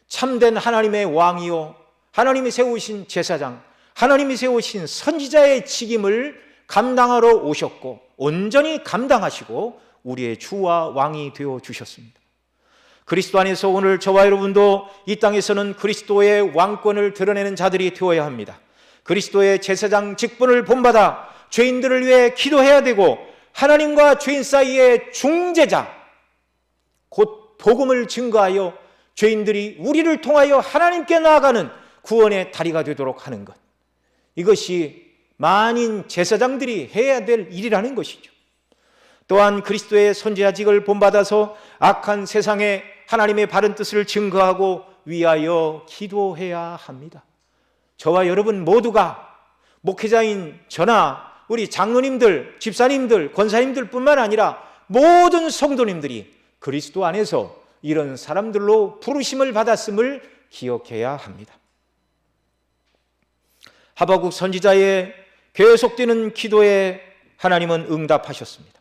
참된 하나님의 왕이요, 하나님이 세우신 제사장, 하나님이 세우신 선지자의 직임을 감당하러 오셨고 온전히 감당하시고 우리의 주와 왕이 되어 주셨습니다. 그리스도 안에서 오늘 저와 여러분도 이 땅에서는 그리스도의 왕권을 드러내는 자들이 되어야 합니다. 그리스도의 제사장 직분을 본받아 죄인들을 위해 기도해야 되고 하나님과 죄인 사이의 중재자, 곧 복음을 증거하여 죄인들이 우리를 통하여 하나님께 나아가는 구원의 다리가 되도록 하는 것, 이것이 만인 제사장들이 해야 될 일이라는 것이죠. 또한 그리스도의 선지자직을 본받아서 악한 세상에 하나님의 바른 뜻을 증거하고 위하여 기도해야 합니다. 저와 여러분 모두가 목회자인 저나 우리 장로님들, 집사님들, 권사님들 뿐만 아니라 모든 성도님들이 그리스도 안에서 이런 사람들로 부르심을 받았음을 기억해야 합니다. 하바국 선지자의 계속되는 기도에 하나님은 응답하셨습니다.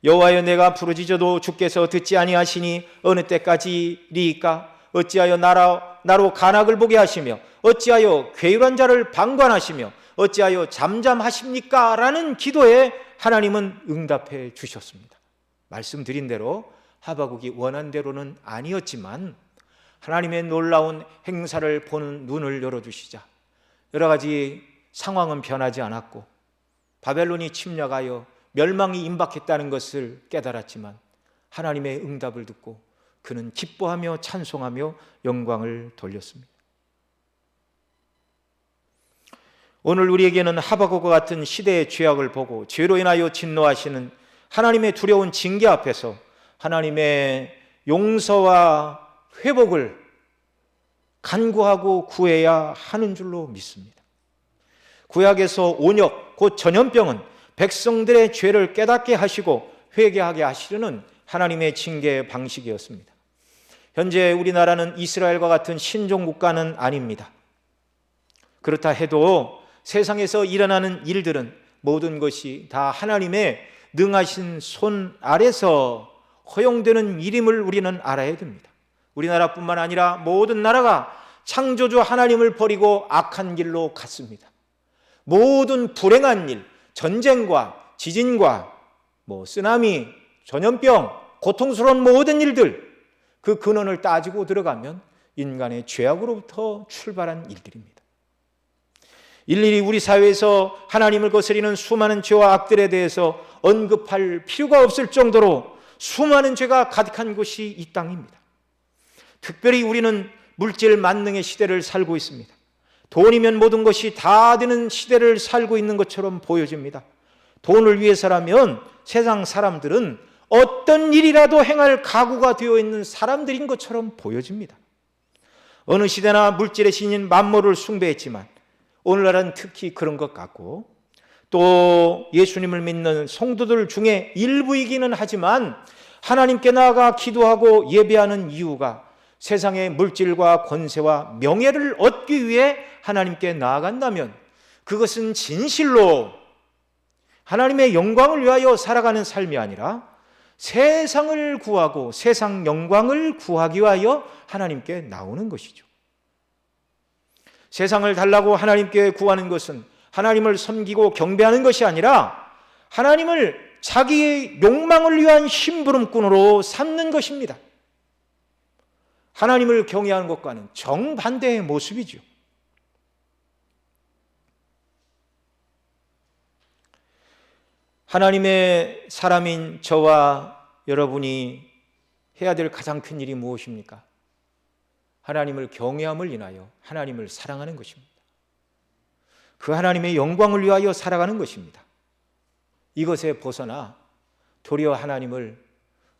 여호와여, 내가 부르짖어도 주께서 듣지 아니하시니 어느 때까지리이까? 어찌하여 나로 간악을 보게 하시며 어찌하여 괴율한 자를 방관하시며 어찌하여 잠잠하십니까? 라는 기도에 하나님은 응답해 주셨습니다. 말씀드린 대로 하바국이 원한 대로는 아니었지만 하나님의 놀라운 행사를 보는 눈을 열어주시자 여러 가지 상황은 변하지 않았고 바벨론이 침략하여 멸망이 임박했다는 것을 깨달았지만 하나님의 응답을 듣고 그는 기뻐하며 찬송하며 영광을 돌렸습니다. 오늘 우리에게는 하박국과 같은 시대의 죄악을 보고 죄로 인하여 진노하시는 하나님의 두려운 징계 앞에서 하나님의 용서와 회복을 간구하고 구해야 하는 줄로 믿습니다. 구약에서 온역, 곧 전염병은 백성들의 죄를 깨닫게 하시고 회개하게 하시려는 하나님의 징계 방식이었습니다. 현재 우리나라는 이스라엘과 같은 신종 국가는 아닙니다. 그렇다 해도 세상에서 일어나는 일들은 모든 것이 다 하나님의 능하신 손 아래서 허용되는 일임을 우리는 알아야 됩니다. 우리나라뿐만 아니라 모든 나라가 창조주 하나님을 버리고 악한 길로 갔습니다. 모든 불행한 일, 전쟁과 지진과 쓰나미, 전염병, 고통스러운 모든 일들, 그 근원을 따지고 들어가면 인간의 죄악으로부터 출발한 일들입니다. 일일이 우리 사회에서 하나님을 거스리는 수많은 죄와 악들에 대해서 언급할 필요가 없을 정도로 수많은 죄가 가득한 곳이 이 땅입니다. 특별히 우리는 물질 만능의 시대를 살고 있습니다. 돈이면 모든 것이 다 되는 시대를 살고 있는 것처럼 보여집니다. 돈을 위해서라면 세상 사람들은 어떤 일이라도 행할 각오가 되어 있는 사람들인 것처럼 보여집니다. 어느 시대나 물질의 신인 만모를 숭배했지만 오늘날은 특히 그런 것 같고, 또 예수님을 믿는 성도들 중에 일부이기는 하지만 하나님께 나아가 기도하고 예배하는 이유가 세상의 물질과 권세와 명예를 얻기 위해 하나님께 나아간다면 그것은 진실로 하나님의 영광을 위하여 살아가는 삶이 아니라 세상을 구하고 세상 영광을 구하기 위하여 하나님께 나오는 것이죠. 세상을 달라고 하나님께 구하는 것은 하나님을 섬기고 경배하는 것이 아니라 하나님을 자기의 욕망을 위한 심부름꾼으로 삼는 것입니다. 하나님을 경외하는 것과는 정반대의 모습이죠. 하나님의 사람인 저와 여러분이 해야 될 가장 큰 일이 무엇입니까? 하나님을 경외함을 인하여 하나님을 사랑하는 것입니다. 그 하나님의 영광을 위하여 살아가는 것입니다. 이것에 벗어나 도리어 하나님을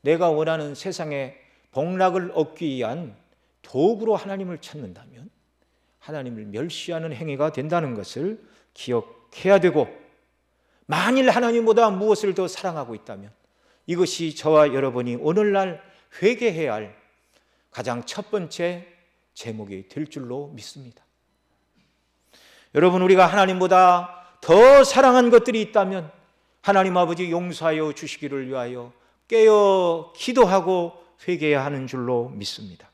내가 원하는 세상의 복락을 얻기 위한 도구로 하나님을 찾는다면 하나님을 멸시하는 행위가 된다는 것을 기억해야 되고, 만일 하나님보다 무엇을 더 사랑하고 있다면 이것이 저와 여러분이 오늘날 회개해야 할 가장 첫 번째 제목이 될 줄로 믿습니다. 여러분, 우리가 하나님보다 더 사랑한 것들이 있다면 하나님 아버지 용서하여 주시기를 위하여 깨어 기도하고 회개해야 하는 줄로 믿습니다.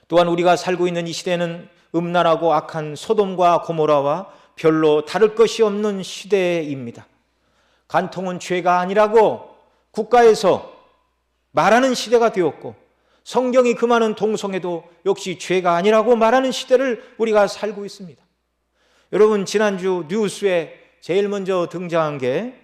또한 우리가 살고 있는 이 시대는 음란하고 악한 소돔과 고모라와 별로 다를 것이 없는 시대입니다. 간통은 죄가 아니라고 국가에서 말하는 시대가 되었고, 성경이 금하는 동성애도 역시 죄가 아니라고 말하는 시대를 우리가 살고 있습니다. 여러분, 지난주 뉴스에 제일 먼저 등장한 게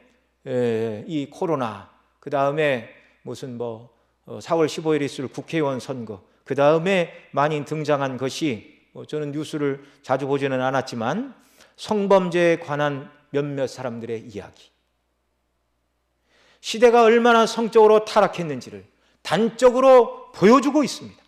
이 코로나, 그 다음에 무슨 4월 15일에 있을 국회의원 선거, 그 다음에 많이 등장한 것이 저는 뉴스를 자주 보지는 않았지만 성범죄에 관한 몇몇 사람들의 이야기. 시대가 얼마나 성적으로 타락했는지를 단적으로 보여주고 있습니다.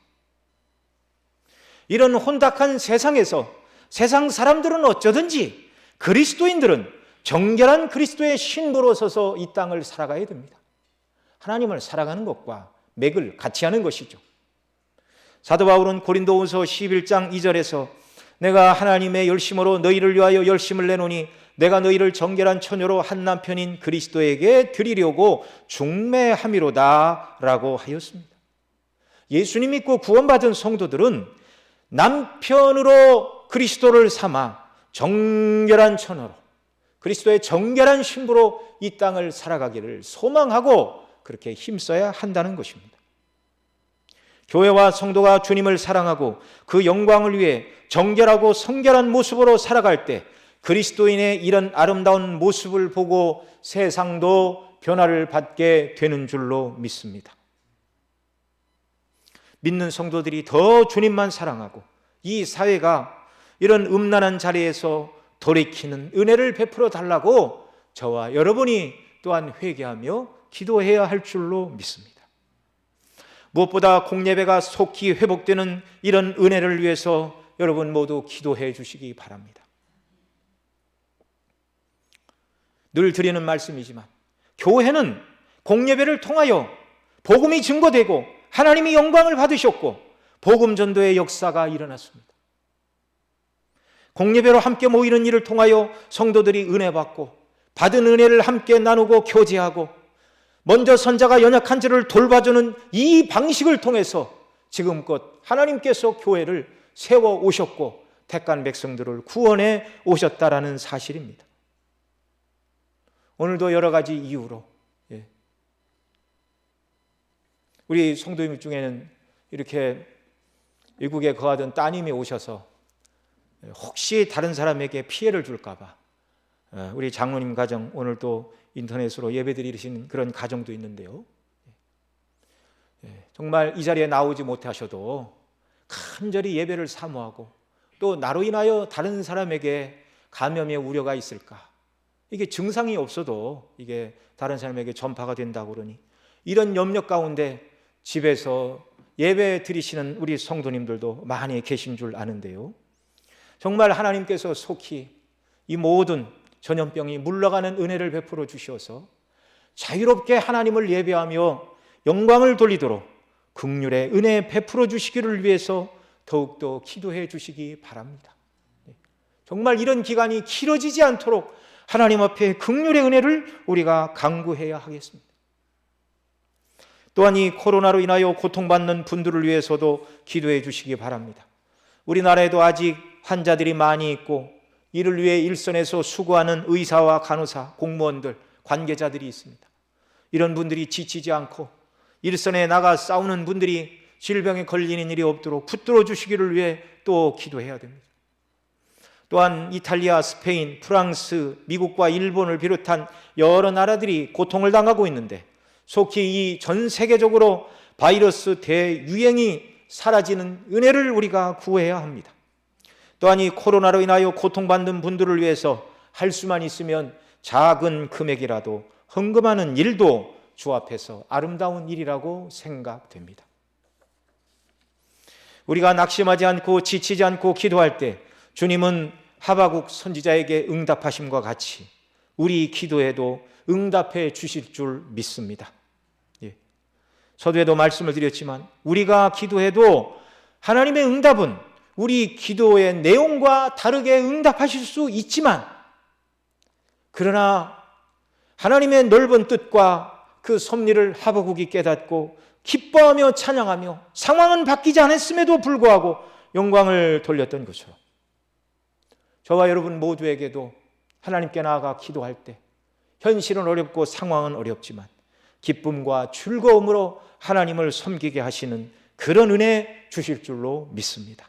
이런 혼탁한 세상에서 세상 사람들은 어쩌든지 그리스도인들은 정결한 그리스도의 신부로 서서 이 땅을 살아가야 됩니다. 하나님을 살아가는 것과 맥을 같이 하는 것이죠. 사도 바울은 고린도후서 11장 2절에서 내가 하나님의 열심으로 너희를 위하여 열심을 내노니 내가 너희를 정결한 처녀로 한 남편인 그리스도에게 드리려고 중매함이로다 라고 하였습니다. 예수님 믿고 구원받은 성도들은 남편으로 그리스도를 삼아 정결한 처녀로 그리스도의 정결한 신부로 이 땅을 살아가기를 소망하고 그렇게 힘써야 한다는 것입니다. 교회와 성도가 주님을 사랑하고 그 영광을 위해 정결하고 성결한 모습으로 살아갈 때 그리스도인의 이런 아름다운 모습을 보고 세상도 변화를 받게 되는 줄로 믿습니다. 믿는 성도들이 더 주님만 사랑하고 이 사회가 이런 음란한 자리에서 돌이키는 은혜를 베풀어 달라고 저와 여러분이 또한 회개하며 기도해야 할 줄로 믿습니다. 무엇보다 공예배가 속히 회복되는 이런 은혜를 위해서 여러분 모두 기도해 주시기 바랍니다. 늘 드리는 말씀이지만 교회는 공예배를 통하여 복음이 증거되고 하나님이 영광을 받으셨고 복음 전도의 역사가 일어났습니다. 공예배로 함께 모이는 일을 통하여 성도들이 은혜 받고 받은 은혜를 함께 나누고 교제하고 먼저 선자가 연약한 자를 돌봐주는 이 방식을 통해서 지금껏 하나님께서 교회를 세워 오셨고 택한 백성들을 구원해 오셨다라는 사실입니다. 오늘도 여러 가지 이유로 우리 성도님 중에는 이렇게 외국에 거하던 따님이 오셔서 혹시 다른 사람에게 피해를 줄까 봐 우리 장로님 가정 오늘 또 인터넷으로 예배드리시는 그런 가정도 있는데요. 정말 이 자리에 나오지 못하셔도 간절히 예배를 사모하고 또 나로 인하여 다른 사람에게 감염의 우려가 있을까, 이게 증상이 없어도 이게 다른 사람에게 전파가 된다고 그러니 이런 염려 가운데 집에서 예배 드리시는 우리 성도님들도 많이 계신 줄 아는데요. 정말 하나님께서 속히 이 모든 전염병이 물러가는 은혜를 베풀어 주셔서 자유롭게 하나님을 예배하며 영광을 돌리도록 긍휼의 은혜 베풀어 주시기를 위해서 더욱더 기도해 주시기 바랍니다. 정말 이런 기간이 길어지지 않도록 하나님 앞에 긍휼의 은혜를 우리가 간구해야 하겠습니다. 또한 이 코로나로 인하여 고통받는 분들을 위해서도 기도해 주시기 바랍니다. 우리나라에도 아직 환자들이 많이 있고 이를 위해 일선에서 수고하는 의사와 간호사, 공무원들, 관계자들이 있습니다. 이런 분들이 지치지 않고 일선에 나가 싸우는 분들이 질병에 걸리는 일이 없도록 붙들어 주시기를 위해 또 기도해야 됩니다. 또한 이탈리아, 스페인, 프랑스, 미국과 일본을 비롯한 여러 나라들이 고통을 당하고 있는데 속히 이 전 세계적으로 바이러스 대유행이 사라지는 은혜를 우리가 구해야 합니다. 또한 이 코로나로 인하여 고통받는 분들을 위해서 할 수만 있으면 작은 금액이라도 헌금하는 일도 주 앞에서 아름다운 일이라고 생각됩니다. 우리가 낙심하지 않고 지치지 않고 기도할 때 주님은 하바국 선지자에게 응답하심과 같이 우리 기도에도 응답해 주실 줄 믿습니다. 서두에도 말씀을 드렸지만 우리가 기도해도 하나님의 응답은 우리 기도의 내용과 다르게 응답하실 수 있지만, 그러나 하나님의 넓은 뜻과 그 섭리를 하바국이 깨닫고 기뻐하며 찬양하며 상황은 바뀌지 않았음에도 불구하고 영광을 돌렸던 것처럼 저와 여러분 모두에게도 하나님께 나아가 기도할 때 현실은 어렵고 상황은 어렵지만 기쁨과 즐거움으로 하나님을 섬기게 하시는 그런 은혜 주실 줄로 믿습니다.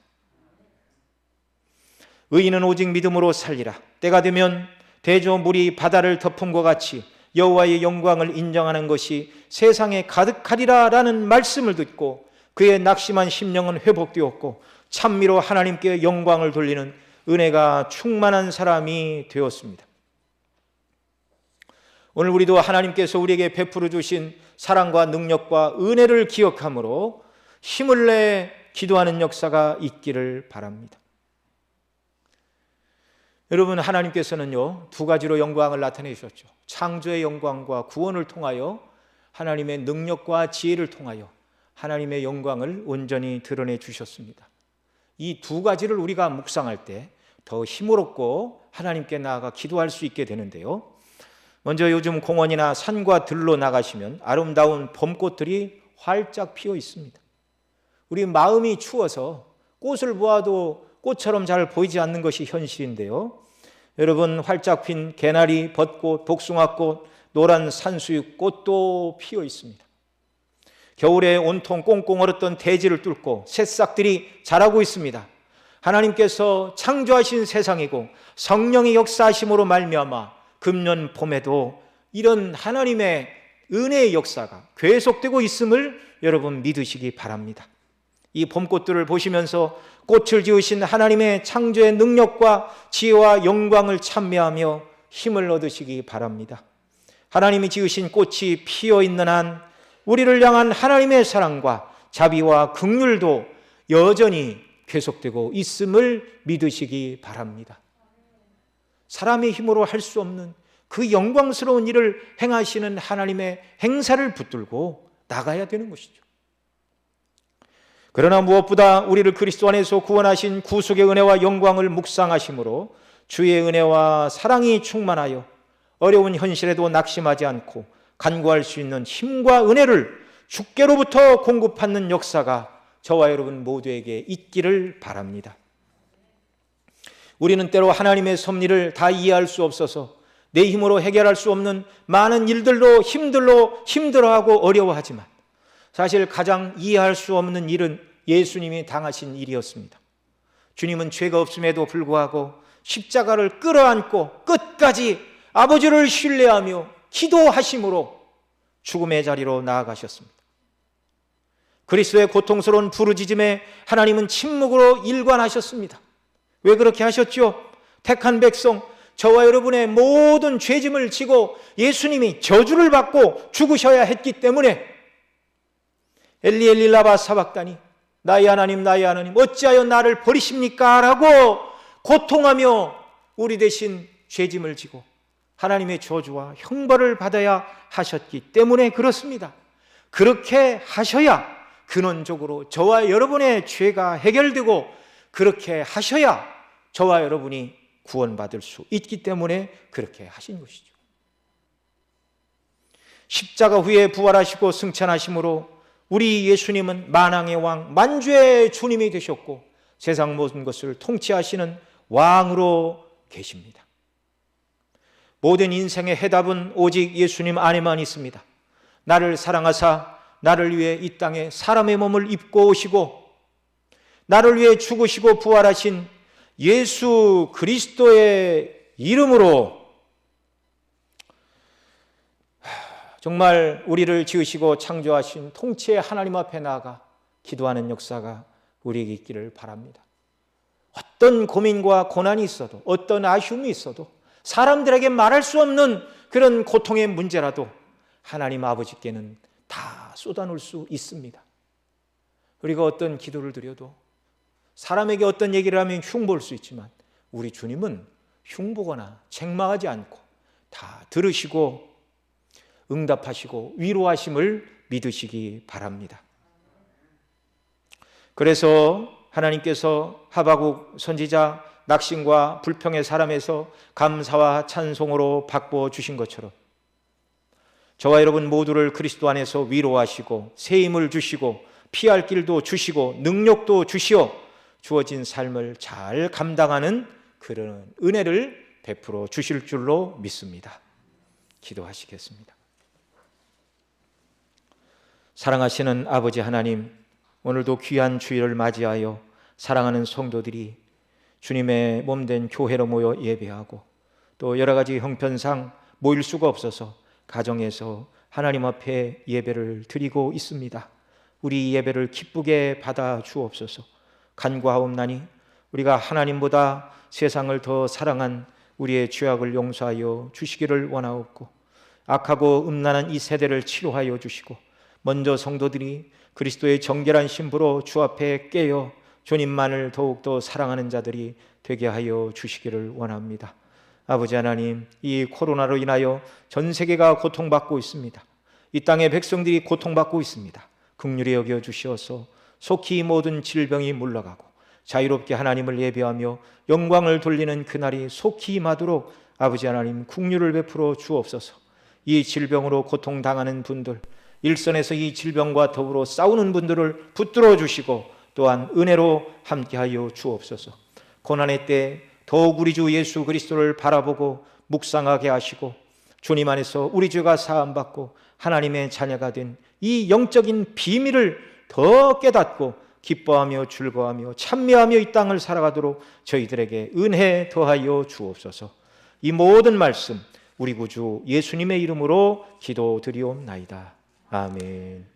의인은 오직 믿음으로 살리라. 때가 되면 대조물이 바다를 덮은 것 같이 여호와의 영광을 인정하는 것이 세상에 가득하리라 라는 말씀을 듣고 그의 낙심한 심령은 회복되었고 찬미로 하나님께 영광을 돌리는 은혜가 충만한 사람이 되었습니다. 오늘 우리도 하나님께서 우리에게 베풀어 주신 사랑과 능력과 은혜를 기억함으로 힘을 내 기도하는 역사가 있기를 바랍니다. 여러분, 하나님께서는요 두 가지로 영광을 나타내셨죠. 창조의 영광과 구원을 통하여 하나님의 능력과 지혜를 통하여 하나님의 영광을 온전히 드러내 주셨습니다. 이 두 가지를 우리가 묵상할 때 더 힘을 얻고 하나님께 나아가 기도할 수 있게 되는데요. 먼저 요즘 공원이나 산과 들로 나가시면 아름다운 봄꽃들이 활짝 피어 있습니다. 우리 마음이 추워서 꽃을 보아도 꽃처럼 잘 보이지 않는 것이 현실인데요. 여러분, 활짝 핀 개나리, 벚꽃, 복숭아꽃, 노란 산수유꽃도 피어 있습니다. 겨울에 온통 꽁꽁 얼었던 대지를 뚫고 새싹들이 자라고 있습니다. 하나님께서 창조하신 세상이고 성령의 역사하심으로 말미암아 금년 봄에도 이런 하나님의 은혜의 역사가 계속되고 있음을 여러분 믿으시기 바랍니다. 이 봄꽃들을 보시면서 꽃을 지으신 하나님의 창조의 능력과 지혜와 영광을 찬미하며 힘을 얻으시기 바랍니다. 하나님이 지으신 꽃이 피어 있는 한 우리를 향한 하나님의 사랑과 자비와 긍휼도 여전히 계속되고 있음을 믿으시기 바랍니다. 사람의 힘으로 할 수 없는 그 영광스러운 일을 행하시는 하나님의 행사를 붙들고 나가야 되는 것이죠. 그러나 무엇보다 우리를 그리스도 안에서 구원하신 구속의 은혜와 영광을 묵상하심으로 주의 은혜와 사랑이 충만하여 어려운 현실에도 낙심하지 않고 간구할 수 있는 힘과 은혜를 주께로부터 공급받는 역사가 저와 여러분 모두에게 있기를 바랍니다. 우리는 때로 하나님의 섭리를 다 이해할 수 없어서 내 힘으로 해결할 수 없는 많은 일들로 힘들어하고 어려워하지만 사실 가장 이해할 수 없는 일은 예수님이 당하신 일이었습니다. 주님은 죄가 없음에도 불구하고 십자가를 끌어안고 끝까지 아버지를 신뢰하며 기도하심으로 죽음의 자리로 나아가셨습니다. 그리스도의 고통스러운 부르짖음에 하나님은 침묵으로 일관하셨습니다. 왜 그렇게 하셨죠? 택한 백성, 저와 여러분의 모든 죄짐을 지고 예수님이 저주를 받고 죽으셔야 했기 때문에 엘리 엘리 라마 사박다니, 나의 하나님 나의 하나님 어찌하여 나를 버리십니까? 라고 고통하며 우리 대신 죄짐을 지고 하나님의 저주와 형벌을 받아야 하셨기 때문에 그렇습니다. 그렇게 하셔야 근원적으로 저와 여러분의 죄가 해결되고 그렇게 하셔야 저와 여러분이 구원받을 수 있기 때문에 그렇게 하신 것이죠. 십자가 후에 부활하시고 승천하심으로 우리 예수님은 만왕의 왕, 만주의 주님이 되셨고 세상 모든 것을 통치하시는 왕으로 계십니다. 모든 인생의 해답은 오직 예수님 안에만 있습니다. 나를 사랑하사 나를 위해 이 땅에 사람의 몸을 입고 오시고 나를 위해 죽으시고 부활하신 예수 그리스도의 이름으로 정말 우리를 지으시고 창조하신 통치의 하나님 앞에 나아가 기도하는 역사가 우리에게 있기를 바랍니다. 어떤 고민과 고난이 있어도 어떤 아쉬움이 있어도 사람들에게 말할 수 없는 그런 고통의 문제라도 하나님 아버지께는 다 쏟아놓을 수 있습니다. 우리가 어떤 기도를 드려도 사람에게 어떤 얘기를 하면 흉보일 수 있지만 우리 주님은 흉보거나 책망하지 않고 다 들으시고 응답하시고 위로하심을 믿으시기 바랍니다. 그래서 하나님께서 하박국 선지자 낙심과 불평의 사람에서 감사와 찬송으로 바꾸어 주신 것처럼 저와 여러분 모두를 그리스도 안에서 위로하시고 새 힘을 주시고 피할 길도 주시고 능력도 주시어 주어진 삶을 잘 감당하는 그런 은혜를 베풀어 주실 줄로 믿습니다. 기도하시겠습니다. 사랑하시는 아버지 하나님, 오늘도 귀한 주일을 맞이하여 사랑하는 성도들이 주님의 몸된 교회로 모여 예배하고 또 여러 가지 형편상 모일 수가 없어서 가정에서 하나님 앞에 예배를 드리고 있습니다. 우리 예배를 기쁘게 받아 주옵소서. 간구하옵나니 우리가 하나님보다 세상을 더 사랑한 우리의 죄악을 용서하여 주시기를 원하옵고 악하고 음란한 이 세대를 치료하여 주시고 먼저 성도들이 그리스도의 정결한 신부로 주 앞에 깨어 주님만을 더욱더 사랑하는 자들이 되게 하여 주시기를 원합니다. 아버지 하나님, 이 코로나로 인하여 전 세계가 고통받고 있습니다. 이 땅의 백성들이 고통받고 있습니다. 긍휼히 여겨 주시어서 속히 모든 질병이 물러가고 자유롭게 하나님을 예배하며 영광을 돌리는 그날이 속히 임하도록 아버지 하나님 긍휼을 베풀어 주옵소서. 이 질병으로 고통당하는 분들, 일선에서 이 질병과 더불어 싸우는 분들을 붙들어 주시고 또한 은혜로 함께하여 주옵소서. 고난의 때 더욱 우리 주 예수 그리스도를 바라보고 묵상하게 하시고 주님 안에서 우리 죄가 사함받고 하나님의 자녀가 된 이 영적인 비밀을 더 깨닫고 기뻐하며 즐거워하며 찬미하며 이 땅을 살아가도록 저희들에게 은혜 더하여 주옵소서. 이 모든 말씀 우리 구주 예수님의 이름으로 기도드리옵나이다. 아멘.